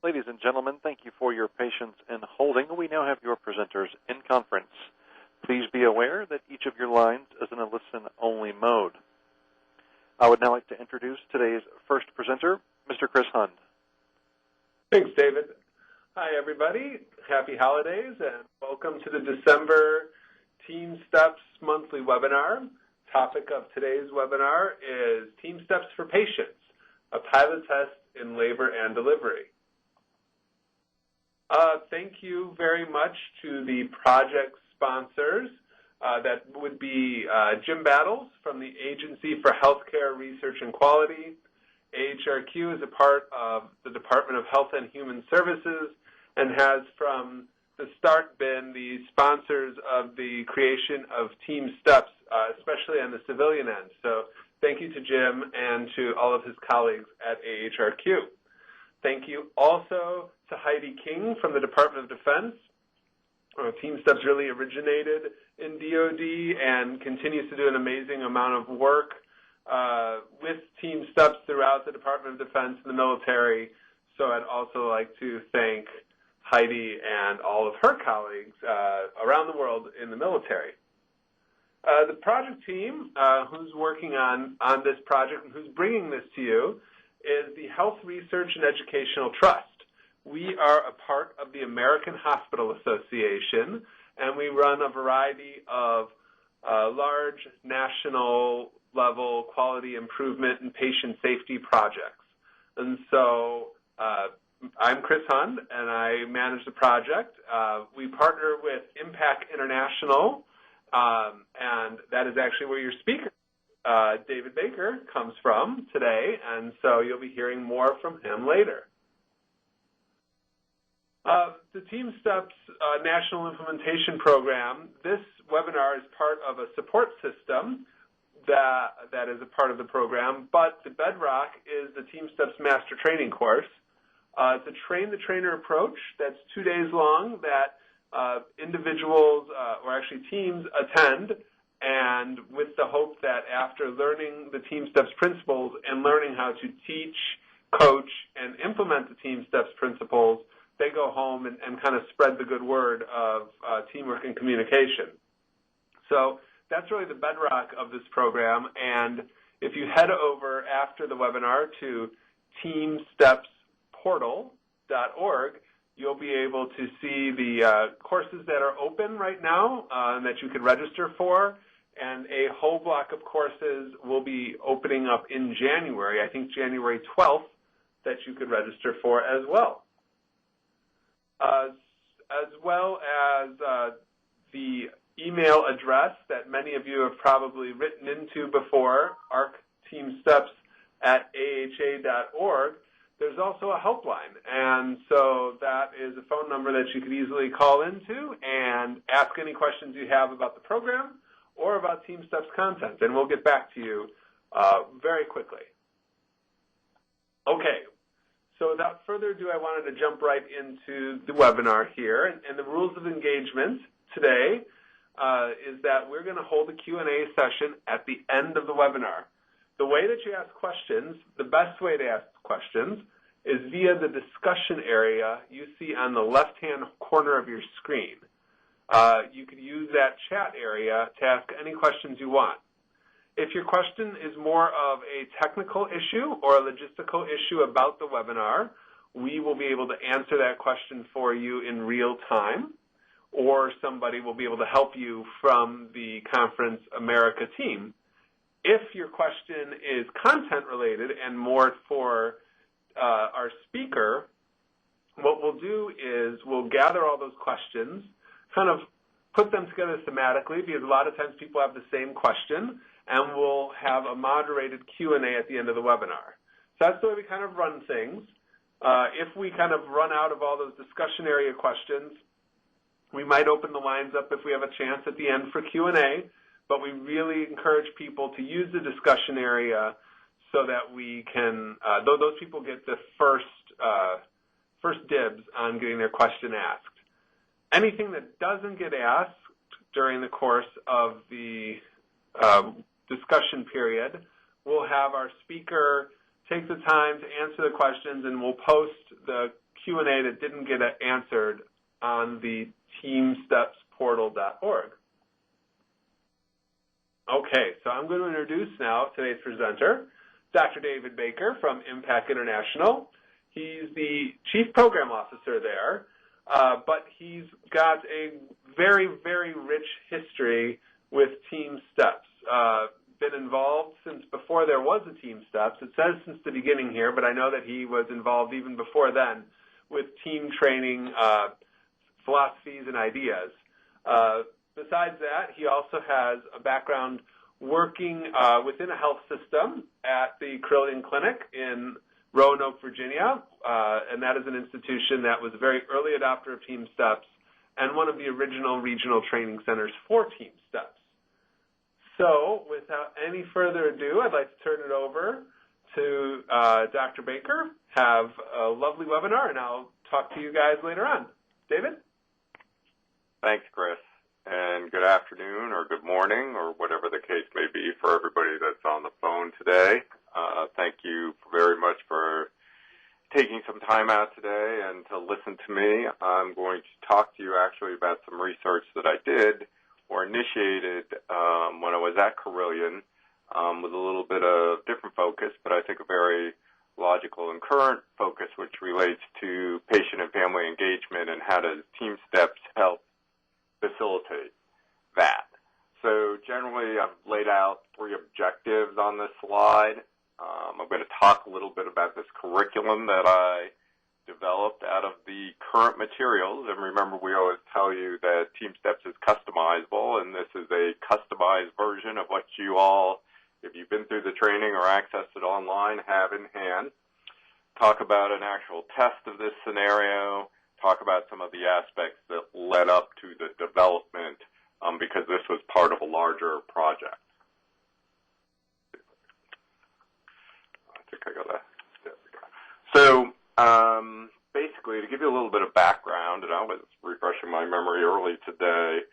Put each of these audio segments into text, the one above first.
Ladies and gentlemen, thank you for your patience in holding. We now have your presenters in conference. Please be aware that each of your lines is in a listen-only mode. I would now like to introduce today's first presenter, Mr. Chris Hund. Thanks, David. Hi, everybody. Happy holidays, and welcome to the December TeamSTEPPS monthly webinar. Topic of today's webinar is TeamSTEPPS for Patients, a pilot test in labor and delivery. Thank you very much to the project sponsors. That would be Jim Battles from the Agency for Healthcare Research and Quality. AHRQ is a part of the Department of Health and Human Services and has from the start been the sponsors of the creation of TeamSTEPPS, especially on the civilian end. So thank you to Jim and to all of his colleagues at AHRQ. Thank you also to Heidi King from the Department of Defense. TeamSTEPPS really originated in DoD and continues to do an amazing amount of work with TeamSTEPPS throughout the Department of Defense and the military. So I'd also like to thank Heidi and all of her colleagues around the world in the military. The project team who's working on this project and who's bringing this to you is the Health Research and Educational Trust. We are a part of the American Hospital Association, and we run a variety of large national level quality improvement and patient safety projects. And so I'm Chris Hund, and I manage the project. We partner with IMPAQ International, and that is actually where your speaker, David Baker, comes from today, and so you'll be hearing more from him later. The TeamSTEPPS National Implementation Program, this webinar is part of a support system that is a part of the program, but the bedrock is the TeamSTEPPS Master Training course. It's a train-the-trainer approach that's 2 days long that individuals or actually teams attend, and with the hope that after learning the TeamSTEPPS principles and learning how to teach, coach, and implement the TeamSTEPPS principles, they go home and kind of spread the good word of teamwork and communication. So that's really the bedrock of this program, and if you head over after the webinar to teamsteppsportal.org, you'll be able to see the courses that are open right now and that you could register for, and a whole block of courses will be opening up in January, I think January 12th, that you could register for as well. As well as the email address that many of you have probably written into before, arcteamsteps@aha.org, there's also a helpline. And so that is a phone number that you could easily call into and ask any questions you have about the program or about TeamSTEPPS content, and we'll get back to you very quickly. Okay. So without further ado, I wanted to jump right into the webinar here. And the rules of engagement today is that we're going to hold a Q&A session at the end of the webinar. The way that you ask questions, the best way to ask questions, is via the discussion area you see on the left-hand corner of your screen. You could use that chat area to ask any questions you want. If your question is more of a technical issue or a logistical issue about the webinar, we will be able to answer that question for you in real time, or somebody will be able to help you from the Conference America team. If your question is content related and more for our speaker, what we'll do is we'll gather all those questions, kind of put them together thematically, because a lot of times people have the same question, and we'll have a moderated Q&A at the end of the webinar. So that's the way we kind of run things. If we kind of run out of all those discussion area questions, we might open the lines up if we have a chance at the end for Q&A, but we really encourage people to use the discussion area so that we can, those people get the first dibs on getting their question asked. Anything that doesn't get asked during the course of the discussion period, we'll have our speaker take the time to answer the questions, and we'll post the Q&A Q&A that didn't get answered on the teamstepsportal.org. Okay, so I'm going to introduce now today's presenter, Dr. David Baker from IMPAQ International. He's the Chief Program Officer there, but he's got a very, very rich history with TeamSTEPPS. Been involved since before there was a TeamSTEPPS. It says since the beginning here, but I know that he was involved even before then with team training philosophies and ideas. Besides that, he also has a background working within a health system at the Carilion Clinic in Roanoke, Virginia, and that is an institution that was a very early adopter of TeamSTEPPS and one of the original regional training centers for TeamSTEPPS. So without any further ado, I'd like to turn it over to Dr. Baker. Have a lovely webinar, and I'll talk to you guys later on. David? Thanks, Chris. And good afternoon or good morning or whatever the case may be for everybody that's on the phone today. Thank you very much for taking some time out today and to listen to me. I'm going to talk to you actually about some research that I did or initiated when I was at Carilion with a little bit of different focus, but I think a very logical and current focus which relates to patient and family engagement and how does TeamSTEPPS help facilitate that. So generally, I've laid out 3 objectives on this slide. I'm going to talk a little bit about this curriculum that I developed out of the current materials. And remember, we always tell you that TeamSTEPPS is customizable, and this is a customized version of what you all, if you've been through the training or accessed it online, have in hand. Talk about an actual test of this scenario. Talk about some of the aspects that led up to the development because this was part of a larger project. I think I got that. There we go. So basically, to give you a little bit of background, and I was refreshing my memory early today,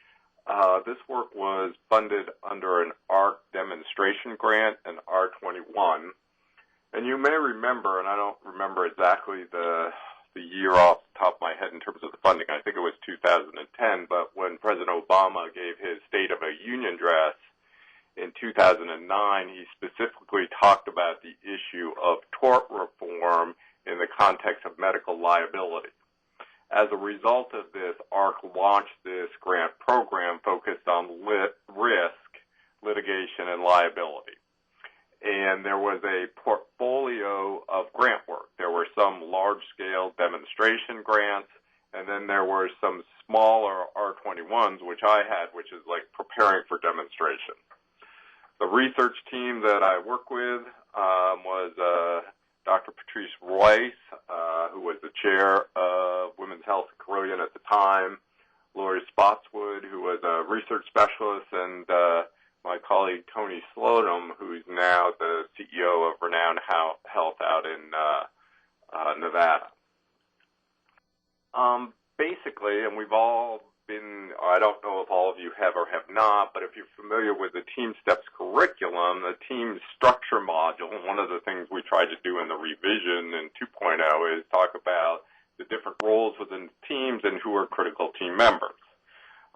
this work was funded under an AHRQ demonstration grant, an R21. And you may remember, and I don't remember exactly the year off the top of my head in terms of the funding. I think it was 2010, but when President Obama gave his State of a Union address in 2009, he specifically talked about the issue of tort reform in the context of medical liability. As a result of this, AHRQ launched this grant program focused on risk, litigation, and liability. And there was a portfolio of grant work. There were some large-scale demonstration grants, and then there were some smaller R21s, which I had, which is like preparing for demonstration. The research team that I work with was Dr. Patrice Royce, who was the chair of Women's Health at Carilion at the time, Lori Spotswood, who was a research specialist, and my colleague Tony Slodum, who's now the CEO of Renown Health out in Nevada. Basically, and we've all been, I don't know if all of you have or have not, but if you're familiar with the TeamSTEPPS curriculum, the team structure module, one of the things we tried to do in the revision in 2.0 is talk about the different roles within teams and who are critical team members.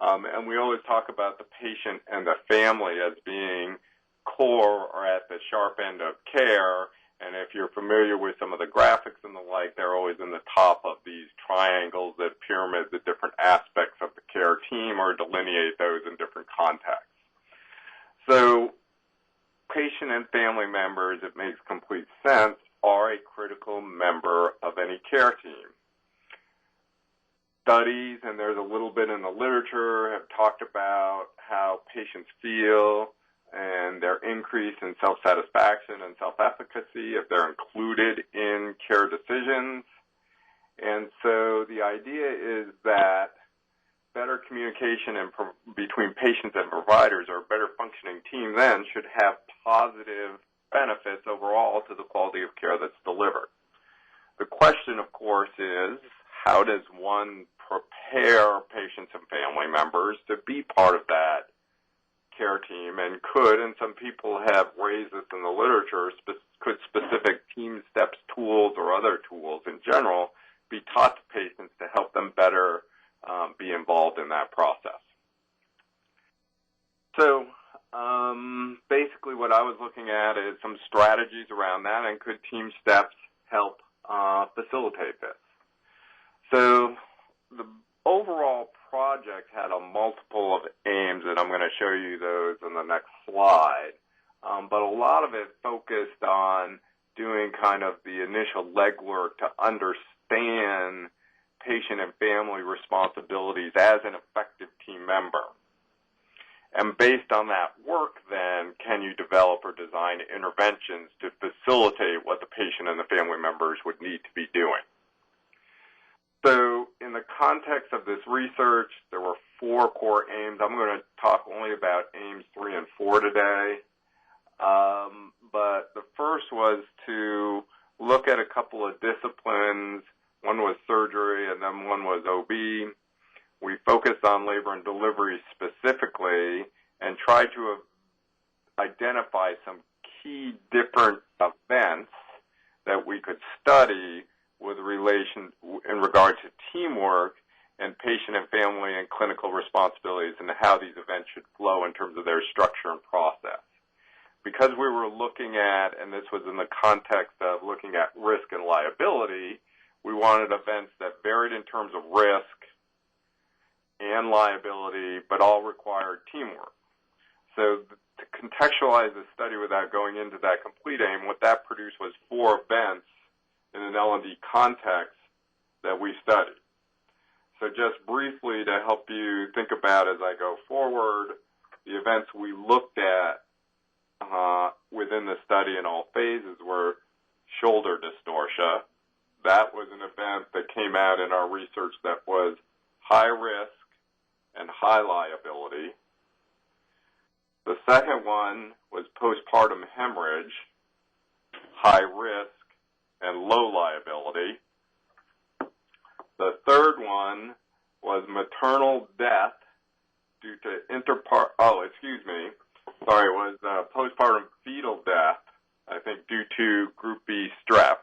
And we always talk about the patient and the family as being core or at the sharp end of care. And if you're familiar with some of the graphics and the like, they're always in the top of these triangles that pyramid the different aspects of the care team or delineate those in different contexts. So patient and family members, it makes complete sense, are a critical member of any care team. Studies, and there's a little bit in the literature, have talked about how patients feel and their increase in self-satisfaction and self-efficacy if they're included in care decisions. And so the idea is that better communication between patients and providers, or a better functioning team then, should have positive benefits overall to the quality of care that's delivered. The question, of course, is how does one prepare patients and family members to be part of that care team, and could, and some people have raised this in the literature, could specific TeamSTEPPS tools or other tools in general be taught to patients to help them better be involved in that process. So basically what I was looking at is some strategies around that, and could TeamSTEPPS help facilitate this. So the overall project had a multiple of aims, and I'm going to show you those in the next slide. But a lot of it focused on doing kind of the initial legwork to understand patient and family responsibilities as an effective team member. And based on that work, then, can you develop or design interventions to facilitate what the patient and the family members would need to be doing? So in the context of this research, there were 4 core aims. I'm going to talk only about aims 3 and 4 today. But the first was to look at a couple of disciplines. One was surgery, and then one was OB. We focused on labor and delivery specifically and tried to identify some key different events that we could study with relation in regard to teamwork and patient and family and clinical responsibilities, and how these events should flow in terms of their structure and process. Because we were looking at, and this was in the context of looking at risk and liability, we wanted events that varied in terms of risk and liability, but all required teamwork. So to contextualize the study without going into that complete aim, what that produced was 4 events in an L&D context that we studied. So just briefly to help you think about as I go forward, the events we looked at within the study in all phases were shoulder dystocia. That was an event that came out in our research that was high risk and high liability. The second one was postpartum hemorrhage, high risk and low liability. The third one was maternal death due to postpartum fetal death, I think due to Group B strep.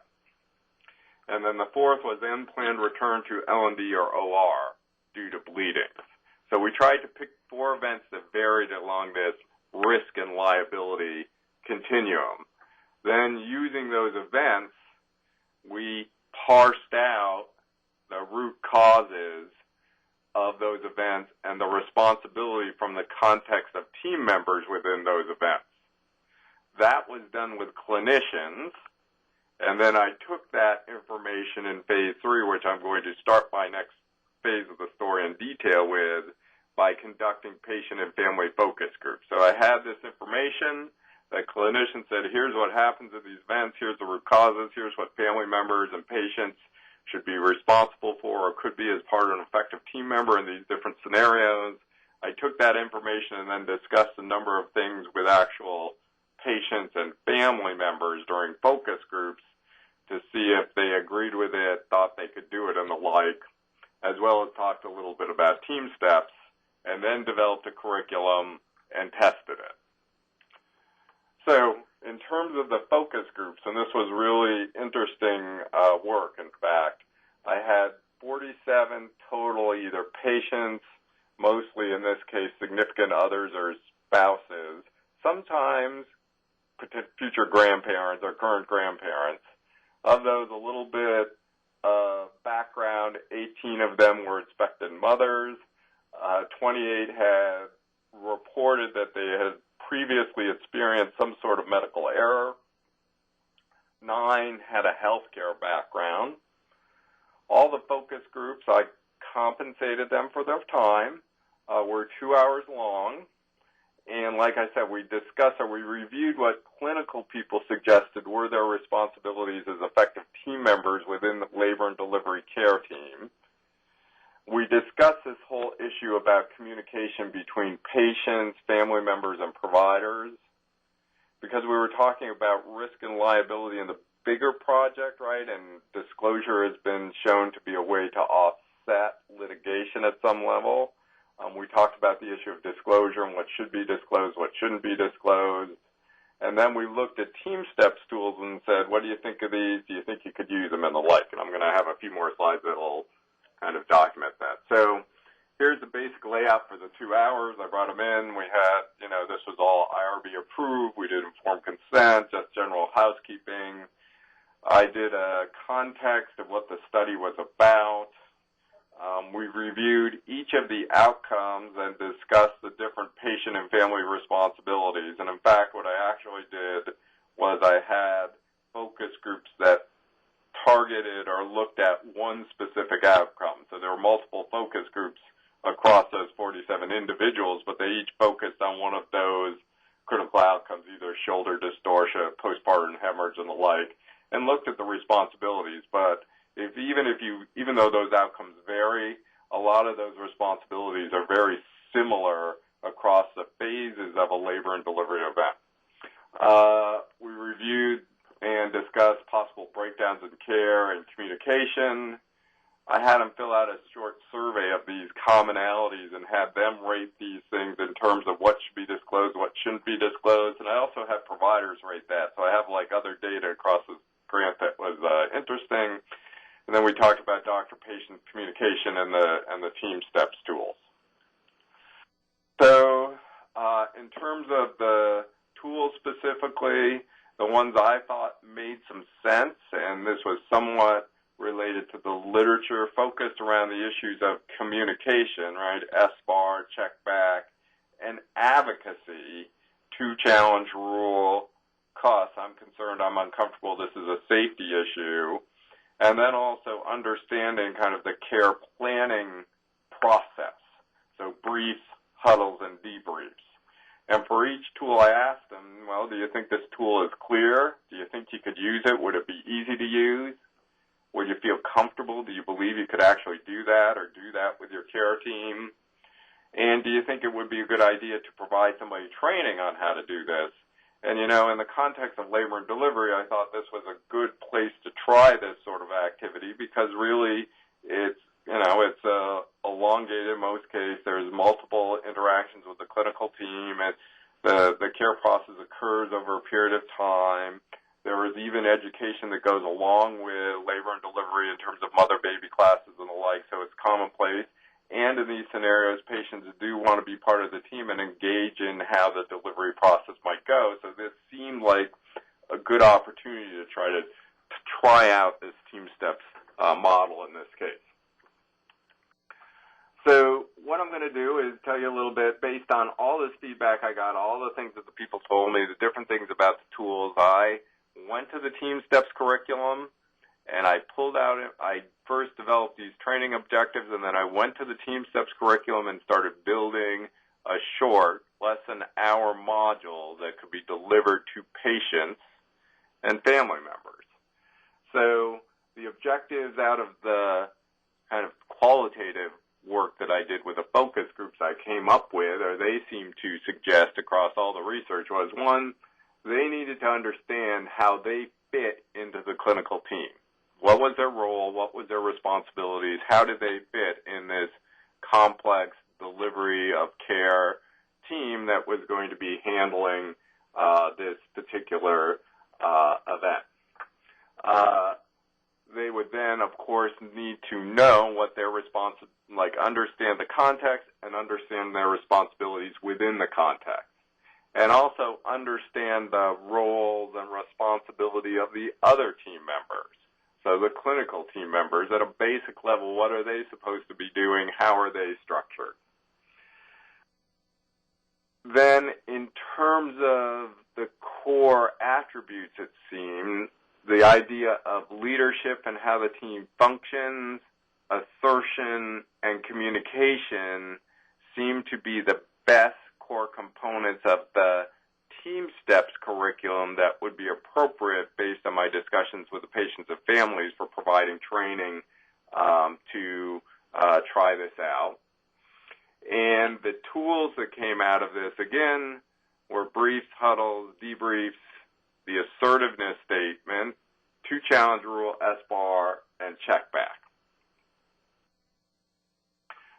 And then the fourth was unplanned return to L&D or OR due to bleeding. So we tried to pick 4 events that varied along this risk and liability continuum. Then using those events, we parsed out the root causes of those events and the responsibility from the context of team members within those events. That was done with clinicians, and then I took that information in phase 3, which I'm going to start my next phase of the story in detail with, by conducting patient and family focus groups. So I had this information that clinicians said, here's what happens at these events, here's the root causes, here's what family members and patients should be responsible for or could be as part of an effective team member in these different scenarios. I took that information and then discussed a number of things with actual patients and family members during focus groups to see if they agreed with it, thought they could do it, and the like, as well as talked a little bit about TeamSTEPPS, and then developed a curriculum and tested it. So in terms of the focus groups, and this was really interesting work, in fact, I had 47 total either patients, mostly in this case significant others or spouses, sometimes future grandparents or current grandparents. Of those, a little bit of background, 18 of them were expectant mothers. 28 had reported that they had previously experienced some sort of medical error. 9 had a healthcare background. All the focus groups, I compensated them for their time, were 2 hours long. And like I said, we discussed or we reviewed what clinical people suggested were their responsibilities as effective team members within the labor and delivery care team. We discussed this whole issue about communication between patients, family members, and providers, because we were talking about risk and liability in the bigger project, right? And disclosure has been shown to be a way to offset litigation at some level. We talked about the issue of disclosure and what should be disclosed, what shouldn't be disclosed. And then we looked at TeamSTEPPS tools and said, what do you think of these? Do you think you could use them and the like? And I'm going to have a few more slides that will kind of document that. So here's the basic layout for the 2 hours. I brought them in. We had, this was all IRB approved. We did informed consent, just general housekeeping. I did a context of what the study was about. We reviewed each of the outcomes and discussed the different patient and family responsibilities. And in fact, what I actually did was I had focus groups that targeted or looked at one specific outcome. So there were multiple focus groups across those 47 individuals, but they each focused on one of those critical outcomes, either shoulder dystocia, postpartum hemorrhage, and the like, and looked at the responsibilities. But even though those outcomes vary, a lot of those responsibilities are very similar across the phases of a labor and delivery event. We reviewed and discussed possible breakdowns in care and communication. I had them fill out a short survey of these commonalities and had them rate these things in terms of what should be disclosed, what shouldn't be disclosed, and I also had providers rate that. So I have other data across this grant that was interesting. And then we talked about doctor-patient communication and the TeamSTEPPS tools. So in terms of the tools specifically, the ones I thought made some sense, and this was somewhat related to the literature focused around the issues of communication, right? SBAR, check back, and advocacy, 2-challenge rule, costs. I'm concerned, I'm uncomfortable, this is a safety issue. And then also understanding kind of the care planning process. So briefs, huddles, and debriefs. And for each tool I asked them, well, do you think this tool is clear? Do you think you could use it? Would it be easy to use? Would you feel comfortable? Do you believe you could actually do that or do that with your care team? And do you think it would be a good idea to provide somebody training on how to do this? And, in the context of labor and delivery, I thought this was a good place to try this sort of activity because really it's elongated in most cases. There's multiple interactions with the clinical team, and the care process occurs over a period of time. There is even education that goes along with labor and delivery in terms of mother-baby classes and the like, so it's commonplace. And in these scenarios, patients do want to be part of the team and engage in how the delivery process might go. So this seemed like a good opportunity to try out this TeamSTEPPS model in this case. So what I'm going to do is tell you a little bit, based on all this feedback I got, all the things that the people told me, the different things about the tools. I went to the TeamSTEPPS curriculum, and I first developed these training objectives, and then I went to the TeamSTEPPS curriculum and started building a short, less than hour module that could be delivered to patients and family members. So the objectives out of the kind of qualitative work that I did with the focus groups I came up with, or they seem to suggest across all the research, was one, they needed to understand how they fit into the clinical team. What was their role? What was their responsibilities? How did they fit in this complex delivery of care team that was going to be handling this particular event? They would then, of course, need to know what their understand the context and understand their responsibilities within the context, and also understand the roles and responsibility of the other team members. So the clinical team members, at a basic level, what are they supposed to be doing? How are they structured? Then in terms of the core attributes, it seemed, the idea of leadership and how the team functions, assertion, and communication seem to be the best core components of the TeamSTEPPS curriculum that would be appropriate based on my discussions with the patients and families for providing training to try this out. And the tools that came out of this, again, were briefs, huddles, debriefs, the assertiveness statement, 2-challenge rule, SBAR, and check back.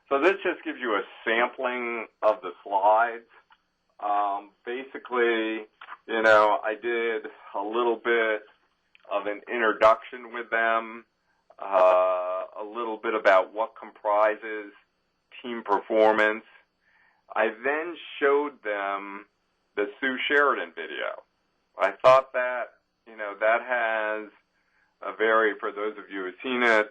So this just gives you a sampling of the slides. Basically, I did a little bit of an introduction with them, a little bit about what comprises team performance. I then showed them the Sue Sheridan video. I thought that, that has a very, for those of you who've seen it,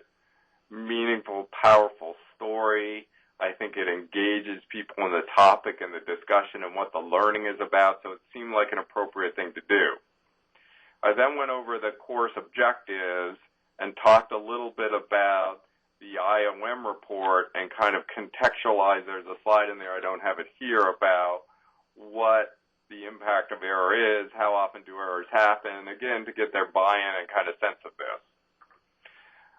meaningful, powerful story. I think it engages people in the topic and the discussion and what the learning is about, so it seemed like an appropriate thing to do. I then went over the course objectives and talked a little bit about the IOM report and kind of contextualized. There's a slide in there, I don't have it here, about what the impact of error is, how often do errors happen, again, to get their buy-in and kind of sense of this.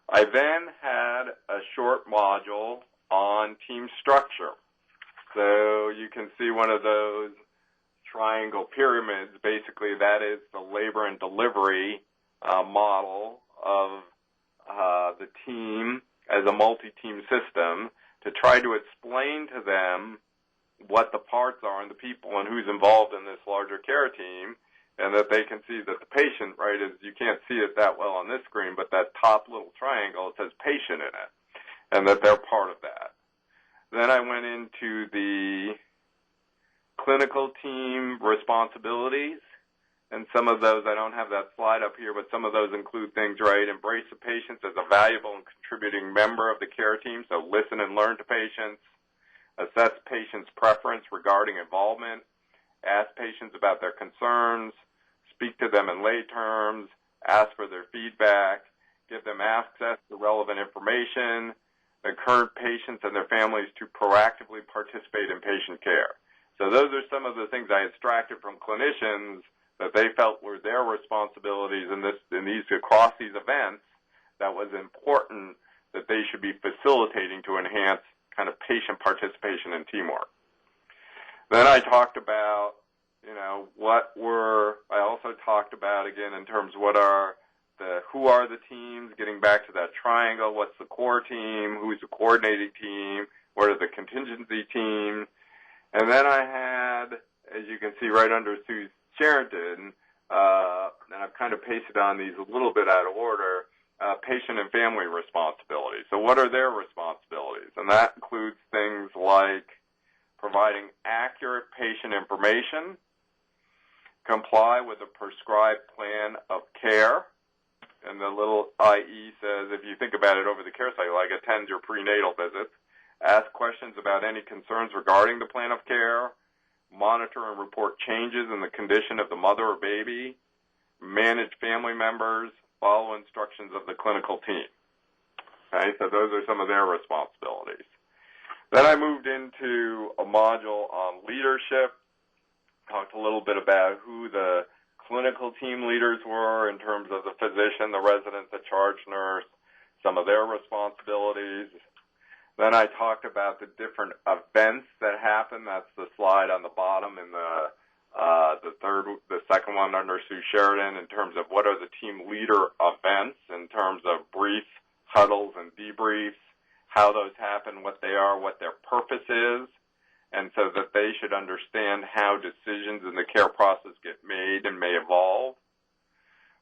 I then had a short module on team structure. So you can see one of those triangle pyramids. Basically, that is the labor and delivery model of the team as a multi-team system, to try to explain to them what the parts are and the people and who's involved in this larger care team, and that they can see that the patient, right, is, you can't see it that well on this screen, but that top little triangle, it says patient in it, and that they're part of that. Then I went into the clinical team responsibilities, and some of those, I don't have that slide up here, but some of those include things, right, embrace the patients as a valuable and contributing member of the care team, so listen and learn to patients, assess patients' preference regarding involvement, ask patients about their concerns, speak to them in lay terms, ask for their feedback, give them access to relevant information, encourage patients and their families to proactively participate in patient care. So those are some of the things I extracted from clinicians that they felt were their responsibilities in these across these events, that was important that they should be facilitating to enhance kind of patient participation and teamwork. Then I talked about, I also talked about, again, in terms of who are the teams, getting back to that triangle, what's the core team, who's the coordinating team, what are the contingency teams. And then I had, as you can see right under Sue Sheridan, and I've kind of pasted on these a little bit out of order, patient and family responsibilities. So what are their responsibilities? And that includes things like providing accurate patient information, comply with a prescribed plan of care, and the little IE says, if you think about it over the care cycle, like attend your prenatal visits, ask questions about any concerns regarding the plan of care, monitor and report changes in the condition of the mother or baby, manage family members, follow instructions of the clinical team. Okay, so those are some of their responsibilities. Then I moved into a module on leadership, talked a little bit about who the clinical team leaders were in terms of the physician, the resident, the charge nurse, some of their responsibilities. Then I talked about the different events that happen. That's the slide on the bottom in the second one under Sue Sheridan, in terms of what are the team leader events in terms of briefs, huddles, and debriefs, how those happen, what they are, what their purpose is, and so that they should understand how decisions in the care process get made and may evolve.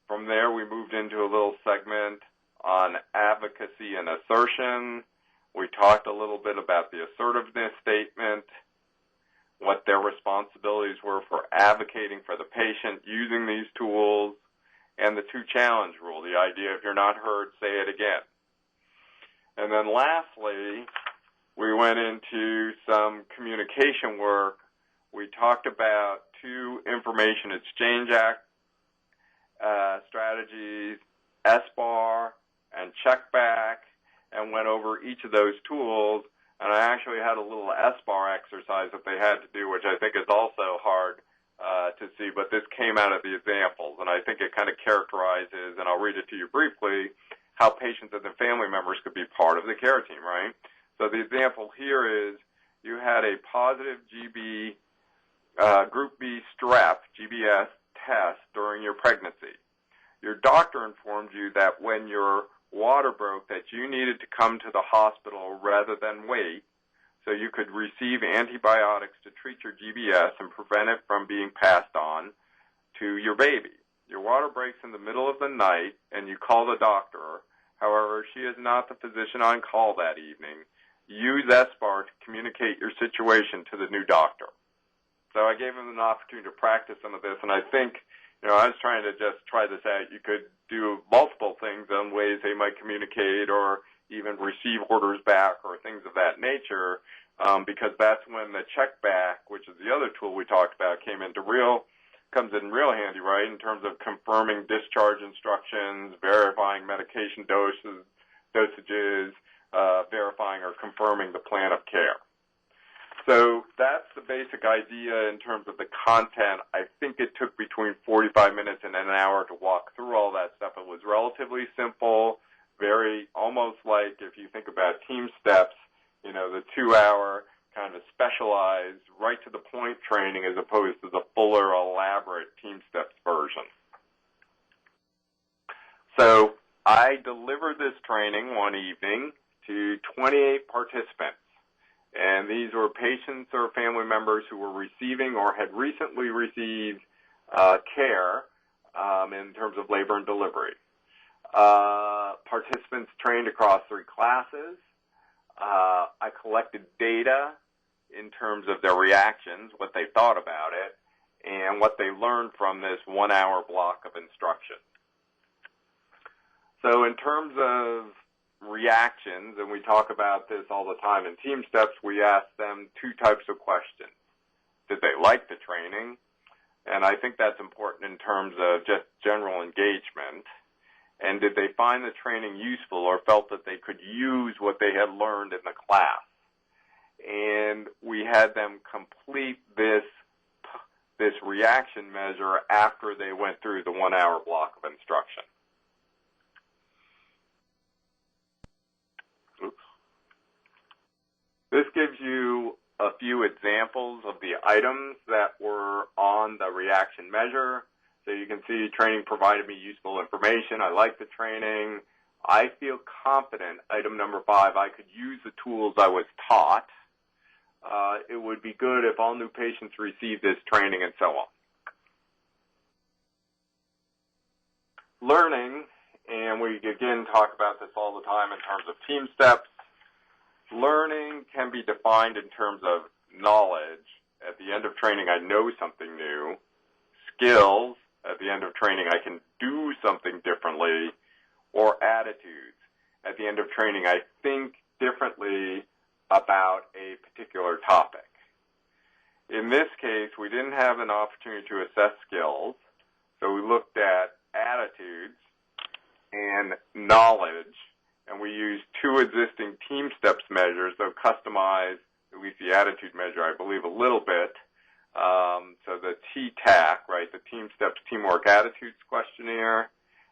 From there, we moved into a little segment on advocacy and assertion. We talked a little bit about the assertiveness statement, what their responsibilities were for advocating for the patient using these tools, and the two-challenge rule, the idea if you're not heard, say it again. And then lastly, we went into some communication work. We talked about 2 Information Exchange Act strategies, SBAR and checkback, and went over each of those tools. And I actually had a little SBAR exercise that they had to do, which I think is also hard to see, but this came out of the examples, and I think it kind of characterizes, and I'll read it to you briefly, how patients and their family members could be part of the care team, right? So the example here is you had a positive Group B strep, GBS, test during your pregnancy. Your doctor informed you that when your water broke that you needed to come to the hospital rather than wait so you could receive antibiotics to treat your GBS and prevent it from being passed on to your baby. your water breaks in the middle of the night and you call the doctor. However, she is not the physician on call that evening. Use SBAR to communicate your situation to the new doctor. So I gave him an opportunity to practice some of this, and I think, I was trying to just try this out. You could do multiple things on ways they might communicate or even receive orders back or things of that nature, because that's when the check back, which is the other tool we talked about, comes in real handy, right, in terms of confirming discharge instructions, verifying medication dosages, verifying or confirming the plan of care. So that's the basic idea in terms of the content. I think it took between 45 minutes and an hour to walk through all that stuff. It was relatively simple, very almost like if you think about TeamSTEPPS, the 2-hour kind of specialized, right-to-the-point training as opposed to the fuller, elaborate TeamSTEPPS version. So I delivered this training one evening to 28 participants. And these were patients or family members who were receiving or had recently received care in terms of labor and delivery. Participants trained across 3 classes. I collected data in terms of their reactions, what they thought about it, and what they learned from this 1-hour block of instruction. So in terms of reactions, and we talk about this all the time in TeamSTEPPS, we ask them 2 types of questions. Did they like the training? And I think that's important in terms of just general engagement. And did they find the training useful or felt that they could use what they had learned in the class? And we had them complete this reaction measure after they went through the 1-hour block of instruction. Oops. This gives you a few examples of the items that were on the reaction measure. So you can see training provided me useful information. I like the training. I feel confident, item number 5, I could use the tools I was taught. It would be good if all new patients received this training, and so on. Learning, and we again talk about this all the time in terms of TeamSTEPPS. Learning can be defined in terms of knowledge. At the end of training, I know something new. Skills, at the end of training, I can do something differently. Or attitudes. At the end of training, I think differently about a particular topic. In this case, we didn't have an opportunity to assess skills, so we looked at attitudes and knowledge, and we used 2 existing TeamSTEPPS measures, though customized, at least the attitude measure, I believe, a little bit. So the TTAC, right, the TeamSTEPPS Teamwork Attitudes Questionnaire,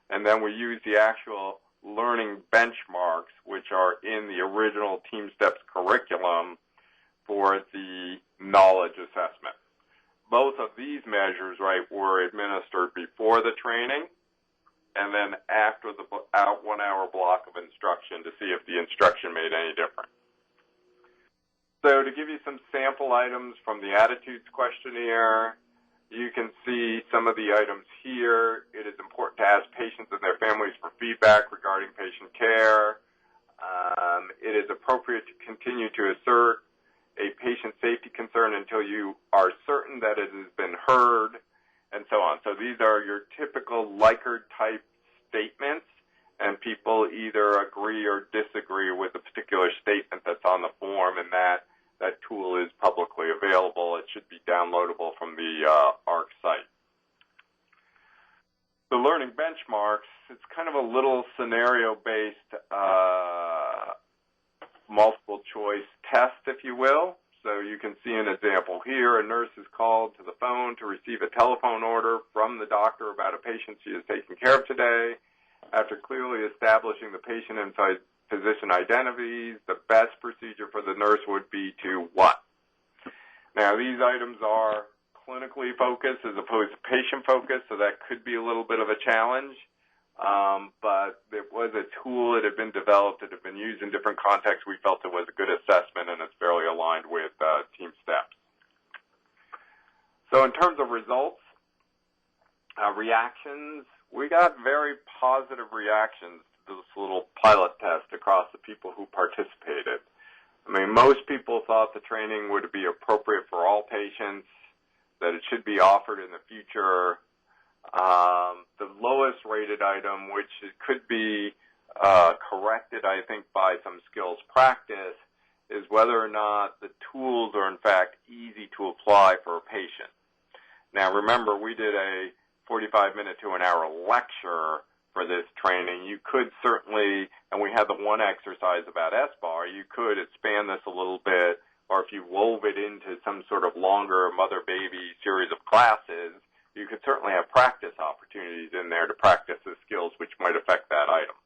and then we use the actual learning benchmarks, which are in the original TeamSTEPPS curriculum for the knowledge assessment. Both of these measures, right, were administered before the training and then after the 1-hour block of instruction to see if the instruction made any difference. So to give you some sample items from the attitudes questionnaire, you can see some of the items here. It is important to ask patients and their families for feedback regarding patient care. It is appropriate to continue to assert a patient safety concern until you are certain that it has been heard, and so on. So these are your typical Likert-type statements, and people either agree or disagree with a particular statement that's on the form, and that tool is publicly available. It should be downloadable from the AHRQ site. The learning benchmarks, it's kind of a little scenario-based multiple choice test, if you will. So you can see an example here. A nurse is called to the phone to receive a telephone order from the doctor about a patient she is taking care of today. After clearly establishing the patient and physician identities, the best procedure for the nurse would be to what? Now, these items are clinically focused as opposed to patient focused, so that could be a little bit of a challenge. But it was a tool that had been developed, it had been used in different contexts. We felt it was a good assessment, and it's fairly aligned with TeamSTEPPS. So in terms of results, Reactions, we got very positive reactions to this little pilot test across the people who participated. I mean, most people thought the training would be appropriate for all patients, that it should be offered in the future. The lowest rated item, which could be corrected, I think, by some skills practice, is whether or not the tools are, in fact, easy to apply for a patient. Now, remember, we did a 45-minute to an hour lecture for this training. You could certainly, and we had the one exercise about SBAR, you could expand this a little bit, or if you wove it into some sort of longer mother-baby series of classes, you could certainly have practice opportunities in there to practice the skills which might affect that item.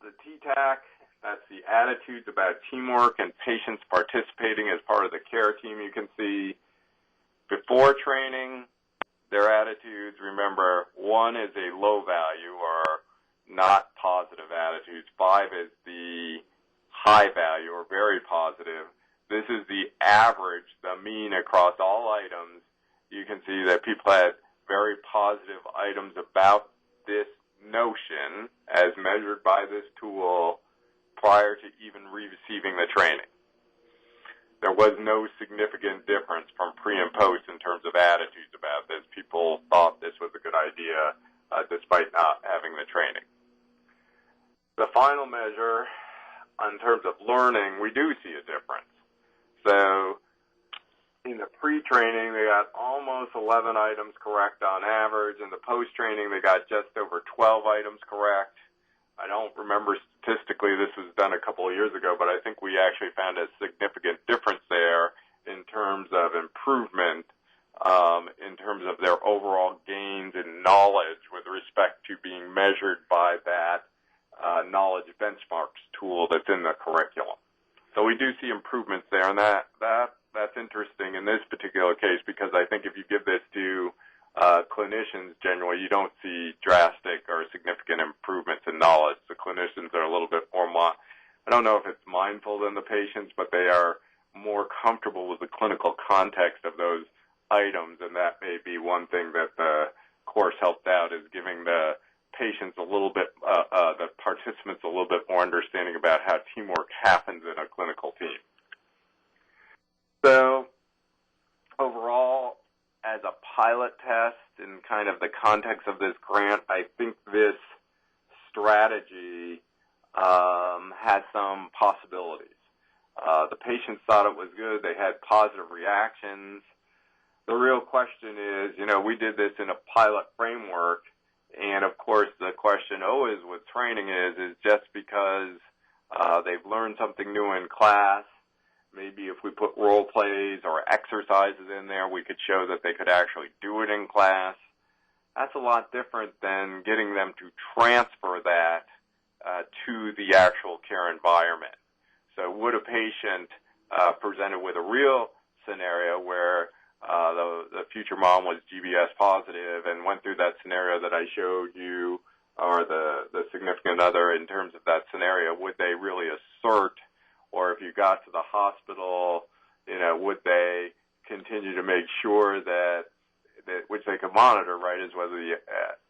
The TTAC, that's the attitudes about teamwork and patients participating as part of the care team. You can see before training, their attitudes, remember, 1 is a low value or not positive attitudes. 5 is the high value or very positive. This is the average, the mean across all items. You can see that people had very positive items about this notion as measured by this tool prior to even receiving the training. There was no significant difference from pre and post in terms of attitudes about this. People thought this was a good idea despite not having the training. The final measure, in terms of learning, we do see a difference. So in the pre-training, they got almost 11 items correct on average. In the post-training, they got just over 12 items correct. I don't remember statistically, this was done a couple of years ago, but I think we actually found a significant difference there in terms of improvement, in terms of their overall gains in knowledge with respect to being measured by that knowledge benchmarks tool that's in the curriculum. So we do see improvements there, and that's interesting in this particular case because I think if you give this to clinicians, generally, you don't see drastic or significant improvements in knowledge. The clinicians are a little bit more, I don't know if it's mindful than the patients, but they are more comfortable with the clinical context of those items, and that may be one thing that the course helped out, is giving the patients a little bit, the participants a little bit more understanding about how teamwork happens in a clinical team. So overall, as a pilot test in kind of the context of this grant, I think this strategy has some possibilities. The patients thought it was good. They had positive reactions. The real question is, we did this in a pilot framework, and of course the question always with training is just because they've learned something new in class, maybe if we put role plays or exercises in there, we could show that they could actually do it in class. That's a lot different than getting them to transfer that to the actual care environment. So would a patient presented with a real scenario where the future mom was GBS positive and went through that scenario that I showed you, or the significant other in terms of that scenario, would they really assert? Or if you got to the hospital, would they continue to make sure that which they could monitor, right, is whether the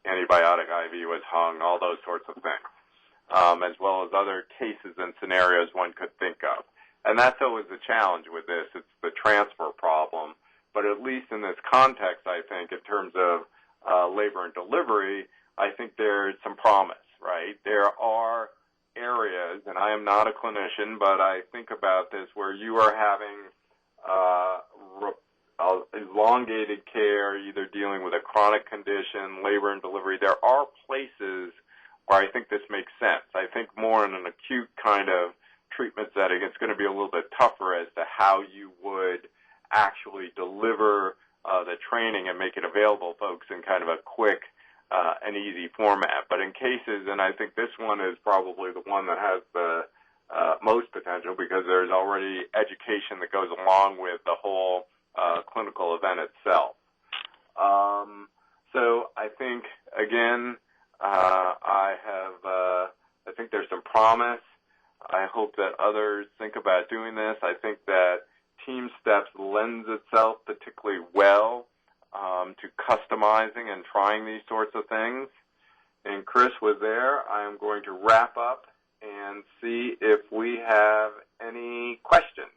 antibiotic IV was hung, all those sorts of things, as well as other cases and scenarios one could think of. And that's always the challenge with this. It's the transfer problem. But at least in this context, I think, in terms of labor and delivery, I think there's some promise, right? There are areas, and I am not a clinician, but I think about this, where you are having elongated care, either dealing with a chronic condition, labor and delivery. There are places where I think this makes sense. I think more in an acute kind of treatment setting, it's going to be a little bit tougher as to how you would actually deliver the training and make it available to folks in kind of a quick and easy format. But in cases, and I think this one is probably the one that has the most potential, because there's already education that goes along with the whole clinical event itself. So I think, again, I think there's some promise. I hope that others think about doing this. I think that TeamSTEPPS lends itself particularly well to customizing and trying these sorts of things. And Chris was there. I am going to wrap up and see if we have any questions.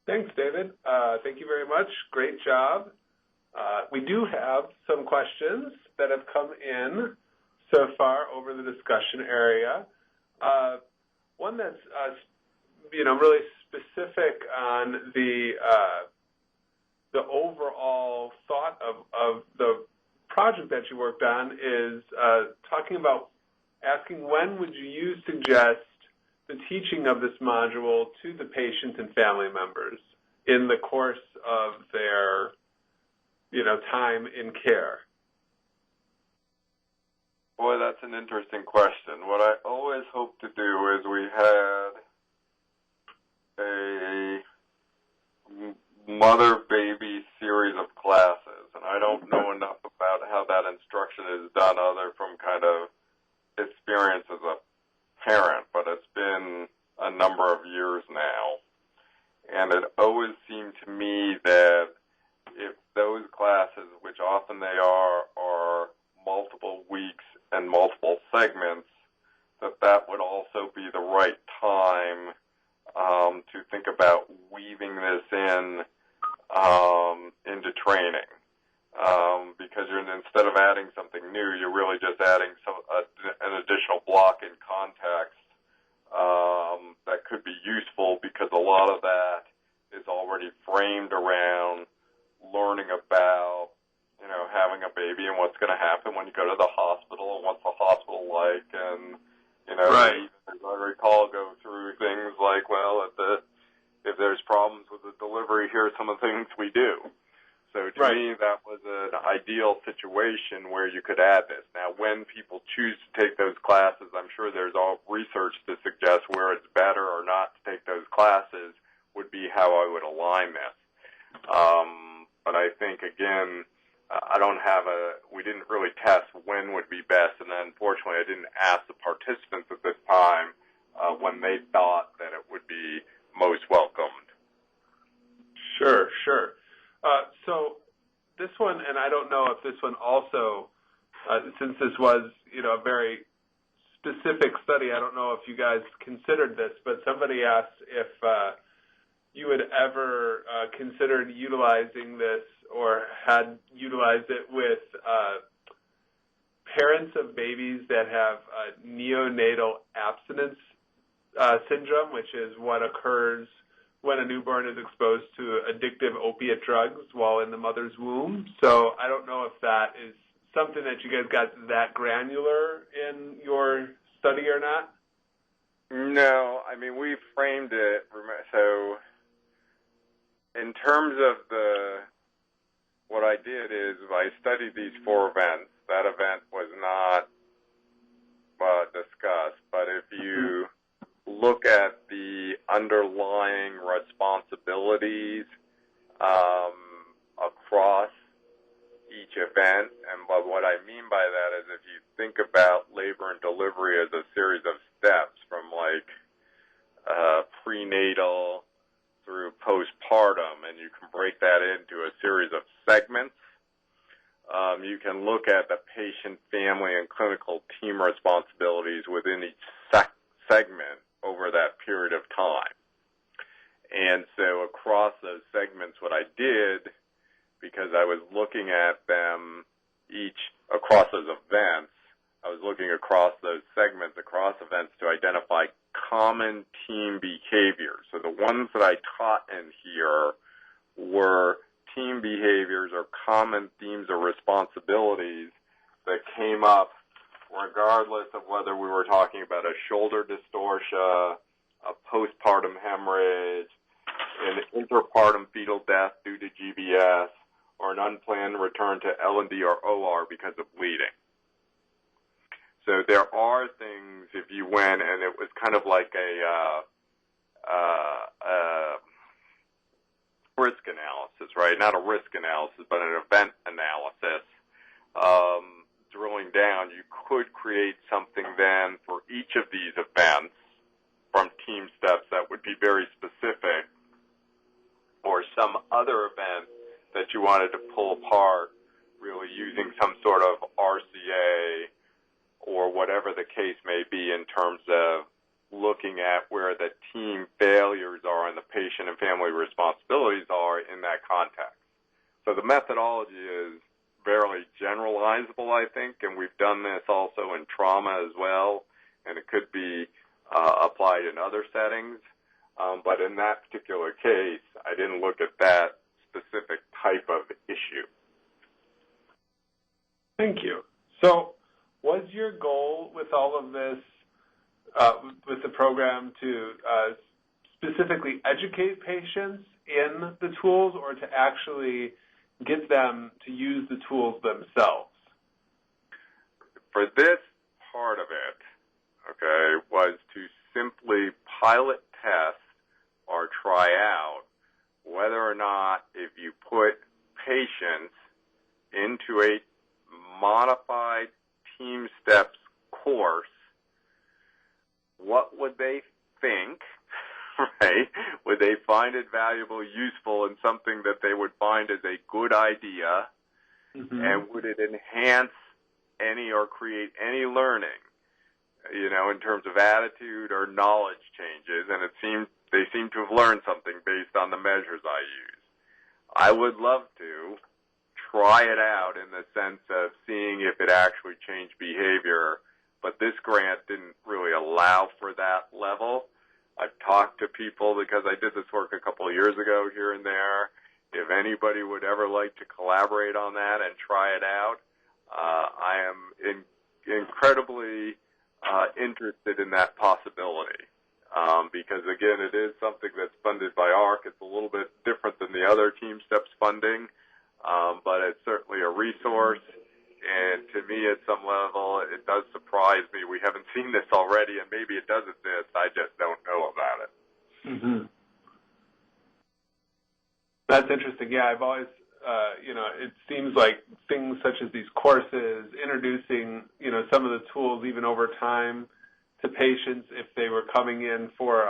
Thanks, David. Thank you very much. Great job. We do have some questions that have come in so far over the discussion area. One that's really specific on the overall thought of the project that you worked on is talking about asking when would you suggest the teaching of this module to the patients and family members in the course of their time in care? Boy, that's an interesting question. What I always hope to do is we had a mother-baby series of classes, and I don't know enough about how that instruction is done other from kind of experience as a parent, but it's been a number of years now. And it always seemed to me that if those classes, which often they are multiple weeks and multiple segments, that would also be the right time to think about weaving this into training. Because instead of adding something new, you're really just adding an additional block in context that could be useful, because a lot of that is already framed around learning about, having a baby and what's going to happen when you go to the hospital and what's the hospital like, and right. As I recall, go through things like, well, if there's problems with the delivery, here are some of the things we do. So to me, that was an ideal situation where you could add this. Now, when people choose to take those classes, I'm sure there's all research to suggest where it's better or not to take those classes would be how I would align this. But I think, again, we didn't really test when would be best, and then unfortunately I didn't ask the participants at this time when they thought that it would be most welcomed. Sure. So this one, and I don't know if this one also, since this was, a very specific study, I don't know if you guys considered this, but somebody asked if you had ever considered utilizing this or had utilized it with parents of babies that have neonatal abstinence syndrome, which is what occurs when a newborn is exposed to addictive opiate drugs while in the mother's womb. So I don't know if that is something that you guys got that granular in your study or not. No, I mean, we framed it, so in terms of what I did is I studied these 4 events. That event was not discussed, but if you look at the underlying responsibilities across each event, and what I mean by that is if you think about labor and delivery as a series of steps from prenatal through postpartum, and you can break that into a series of segments, you can look at the patient, family, and clinical team responsibilities within each segment over that period of time. And so across those segments, what I did, because I was looking at them across those events, I was looking across those segments, across events, to identify common team behaviors. So the ones that I taught in here were team behaviors or common themes or responsibilities that came up regardless of whether we were talking about a shoulder dystocia, a postpartum hemorrhage, an interpartum fetal death due to GBS, or an unplanned return to L&D or OR because of bleeding. So there are things, if you went, and it was kind of like a risk analysis, right? Not a risk analysis, but an event analysis. Drilling down, you could create something then for each of these events from TeamSTEPPS that would be very specific, or some other event that you wanted to pull apart, really using some sort of RCA or whatever the case may be in terms of looking at where the team failures are and the patient and family responsibilities are in that context. So the methodology is fairly generalizable, I think, and we've done this also in trauma as well, and it could be applied in other settings. But in that particular case, I didn't look at that specific type of issue. Thank you. So was your goal with all of this, with the program, to specifically educate patients in the tools or to actually get them to use the tools themselves? For this part of it, okay, was to simply pilot test or try out whether or not if you put patients into a modified TeamSTEPPS course, what would they think, right? Would they find it valuable, useful, and something that they would find as a good idea? Mm-hmm. And would it enhance any or create any learning, in terms of attitude or knowledge changes? And they seem to have learned something based on the measures I use. I would love to try it out in the sense of seeing if it actually changed behavior, but this grant didn't really allow for that level. I've talked to people because I did this work a couple of years ago here and there. If anybody would ever like to collaborate on that and try it out, I am incredibly interested in that possibility. Because, again, it is something that's funded by AHRQ. It's a little bit different than the other TeamSTEPPS funding, but it's certainly a resource. And to me, at some level, it does surprise me. We haven't seen this already, and maybe it does exist. I just don't know about it. Mm-hmm. That's interesting. Yeah, I've always, it seems like things such as these courses, introducing, some of the tools even over time to patients if they were coming in for,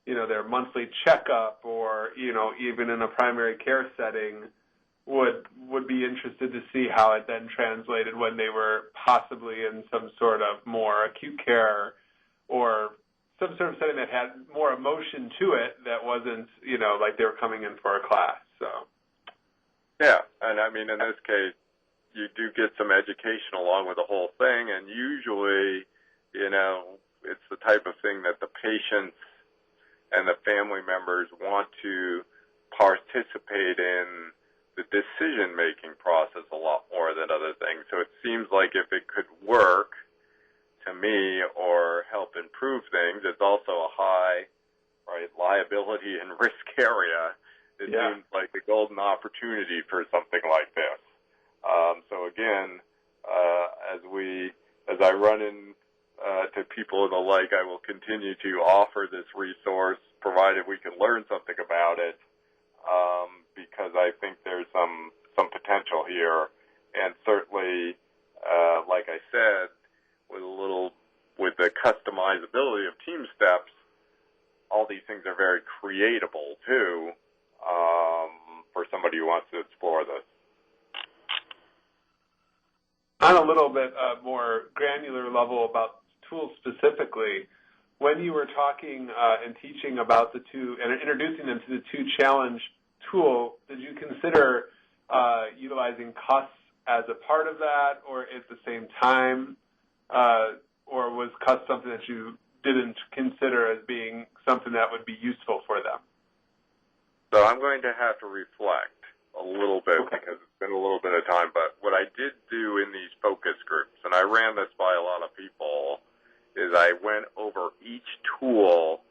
their monthly checkup or, even in a primary care setting, would be interested to see how it then translated when they were possibly in some sort of more acute care or some sort of setting that had more emotion to it that wasn't, like they were coming in for a class. So, yeah, and I mean, in this case, you do get some education along with the whole thing, and usually, it's the type of thing that the patients and the family members want to participate in the decision-making process a lot more than other things. So it seems like if it could work, to me, or help improve things, it's also a high, liability and risk area. It seems like a golden opportunity for something like this. So again, as I run in to people and the like, I will continue to offer this resource, provided we can learn something about it, because I think there's some potential here, and certainly, like I said, with the customizability of TeamSTEPPS, all these things are very creatable too, for somebody who wants to explore this. On a little bit more granular level about tools specifically, when you were talking and teaching about the two and introducing them to the two challenge tool, did you consider utilizing CUS as a part of that or at the same time, or was CUS something that you didn't consider as being something that would be useful for them? So I'm going to have to reflect a little bit because it's been a little bit of time, but what I did do in these focus groups, and I ran this by a lot of people, is I went over each tool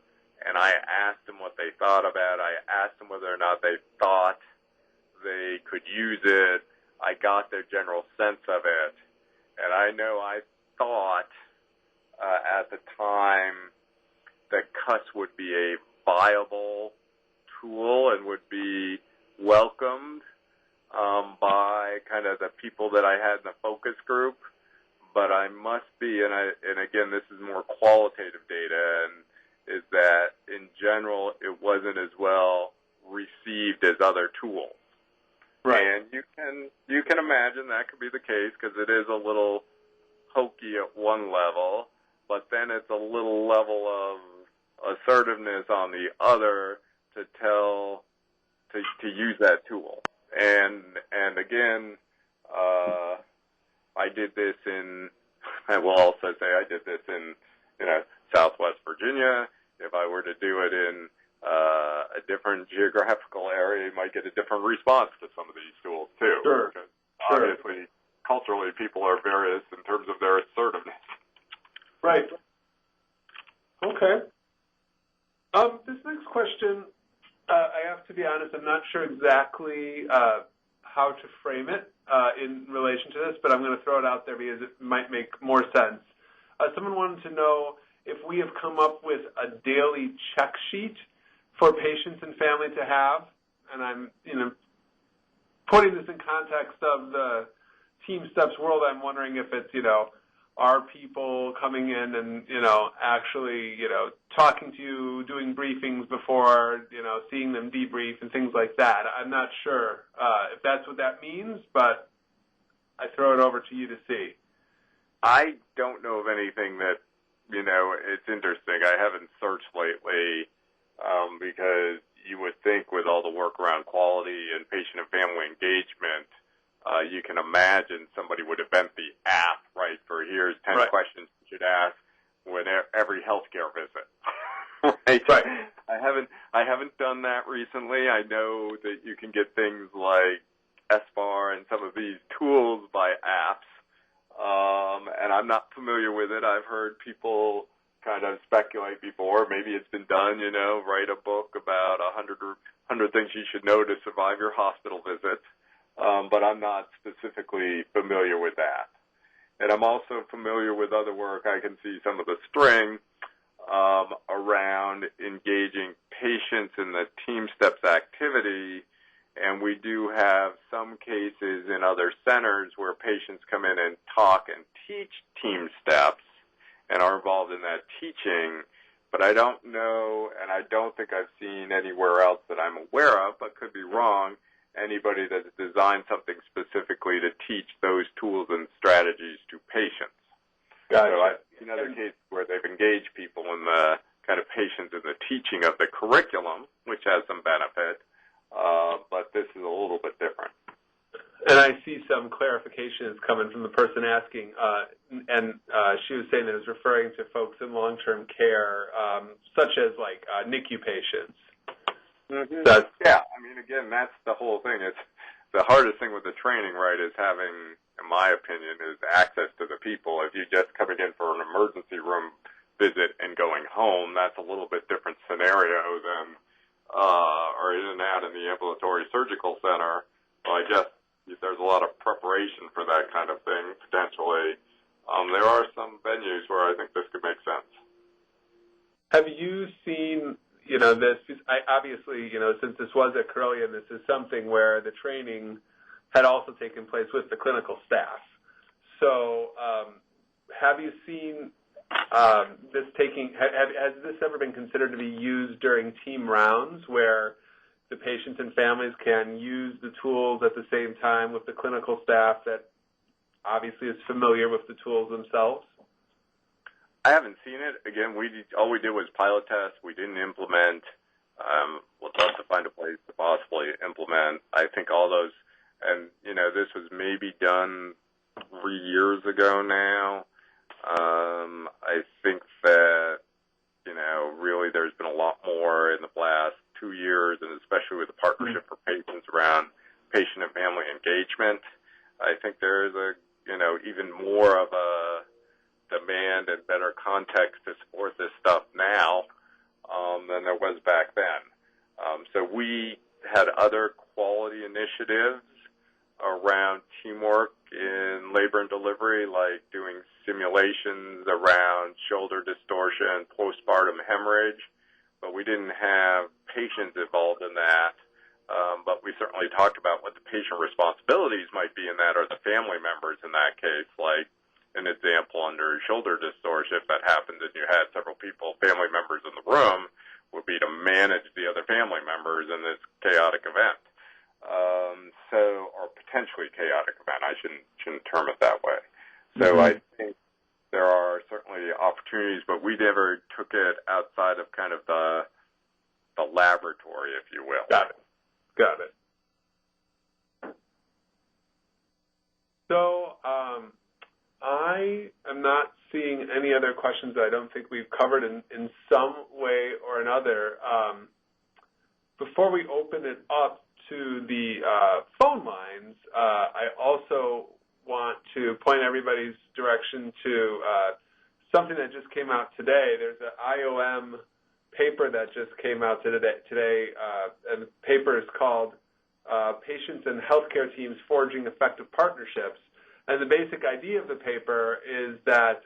and I asked them what they thought about it. I asked them whether or not they thought they could use it. I got their general sense of it. And I know I thought at the time that CUS would be a viable tool and would be welcomed by kind of the people that I had in the focus group. But I must be, and again, this is more qualitative data, and is that in general it wasn't as well received as other tools. Right. And you can imagine that could be the case because it is a little hokey at one level, but then it's a little level of assertiveness on the other to use that tool. And again, I did this I will also say I did this in Southwest Virginia. If I were to do it in a different geographical area, you might get a different response to some of these tools too. Sure. Because obviously, culturally, people are various in terms of their assertiveness. Right. Okay. This next question, I have to be honest, I'm not sure exactly how to frame it in relation to this, but I'm going to throw it out there because it might make more sense. Someone wanted to know if we have come up with a daily check sheet for patients and family to have, and I'm putting this in context of the TeamSTEPPS world. I'm wondering if it's our people coming in and actually talking to you, doing briefings before seeing them debrief and things like that. I'm not sure if that's what that means, but I throw it over to you to see. I don't know of anything that it's interesting. I haven't searched lately because you would think with all the work around quality and patient and family engagement, you can imagine somebody would invent the app, right, for here's 10 questions you should ask with every healthcare visit. Right. I haven't done that recently. I know that you can get things like SBAR and some of these tools by apps, and I'm not familiar with it. I've heard people kind of speculate before. Maybe it's been done, write a book about 100 things you should know to survive your hospital visit. But I'm not specifically familiar with that. And I'm also familiar with other work. I can see some of the string around engaging patients in the TeamSTEPPS activity, and we do have some cases in other centers where patients come in and talk and teach TeamSTEPPS and are involved in that teaching, but I don't know, and I don't think I've seen anywhere else that I'm aware of, but could be wrong, anybody that's designed something specifically to teach those tools and strategies to patients. Gotcha. So I've seen other cases where they've engaged people in the kind of patients in the teaching of the curriculum, which has some benefit, but this is a little bit different. And I see some clarifications coming from the person asking, and she was saying that it was referring to folks in long-term care, such as like NICU patients. Mm-hmm. Yeah, I mean, again, that's the whole thing. It's the hardest thing with the training, right, is having, in my opinion, is access to the people. If you're just coming in for an emergency room visit and going home, that's a little bit different scenario than or in and out in the ambulatory surgical center. So I guess there's a lot of preparation for that kind of thing, potentially. There are some venues where I think this could make sense. Have you seen this, obviously, since this was at Carilion, this is something where the training had also taken place with the clinical staff. So have you seen this has this ever been considered to be used during team rounds where the patients and families can use the tools at the same time with the clinical staff that obviously is familiar with the tools themselves? I haven't seen it. Again, all we did was pilot test. We didn't implement. Would love to find a place to possibly implement. I think all those, and this was maybe done 3 years ago now. I think that really there's been a lot more in the last 2 years, and especially with the partnership for patients around patient and family engagement. I think there is even more of a demand and better context to support this stuff now than there was back then. So we had other quality initiatives around teamwork in labor and delivery, like doing simulations around shoulder distortion, postpartum hemorrhage, but we didn't have patients involved in that. But we certainly talked about what the patient responsibilities might be in that, or the family members in that case, like an example under shoulder distortion, if that happened and you had several people, family members in the room, would be to manage the other family members in this chaotic event. So term it that way. So I think there are certainly opportunities, but we never took it outside of kind of the laboratory, if you will. Got it. So I am not seeing any other questions that I don't think we've covered in some way or another. Before we open it up to the phone lines, I also want to point everybody's direction to something that just came out today. There's an IOM paper that just came out today, and the paper is called Patients and Healthcare Teams Forging Effective Partnerships. And the basic idea of the paper is that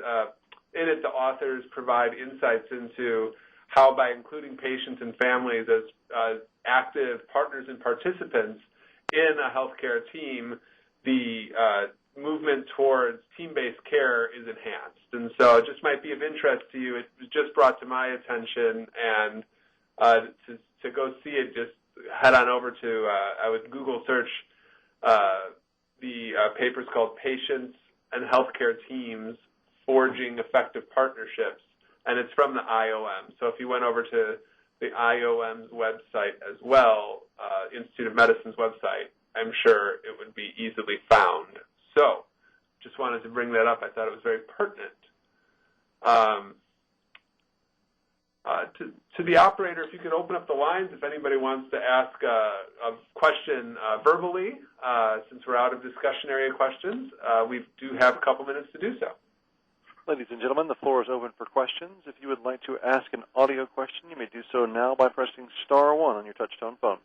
in it the authors provide insights into how by including patients and families as active partners and participants in a healthcare team, the movement towards team-based care is enhanced. And so it just might be of interest to you. It was just brought to my attention, and to go see it, just head on over to, I would Google search the paper's called Patients and Healthcare Teams Forging Effective Partnerships, and it's from the IOM. So if you went over to the IOM's website as well, Institute of Medicine's website, I'm sure it would be easily found. So just wanted to bring that up. I thought it was very pertinent. To the operator, if you could open up the lines if anybody wants to ask a question verbally, since we're out of discussion area questions, we do have a couple minutes to do so. Ladies and gentlemen, the floor is open for questions. If you would like to ask an audio question, you may do so now by pressing *1 on your touch-tone phone.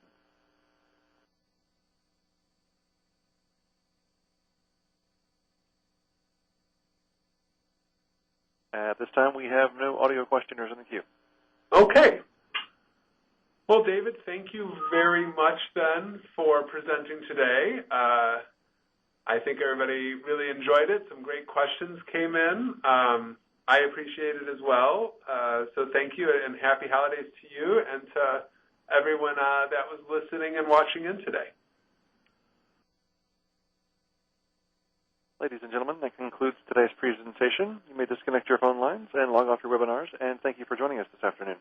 At this time, we have no audio questioners in the queue. Okay. Well, David, thank you very much then for presenting today. I think everybody really enjoyed it. Some great questions came in. I appreciate it as well. So thank you, and happy holidays to you and to everyone that was listening and watching in today. Ladies and gentlemen, that concludes today's presentation. You may disconnect your phone lines and log off your webinars, and thank you for joining us this afternoon.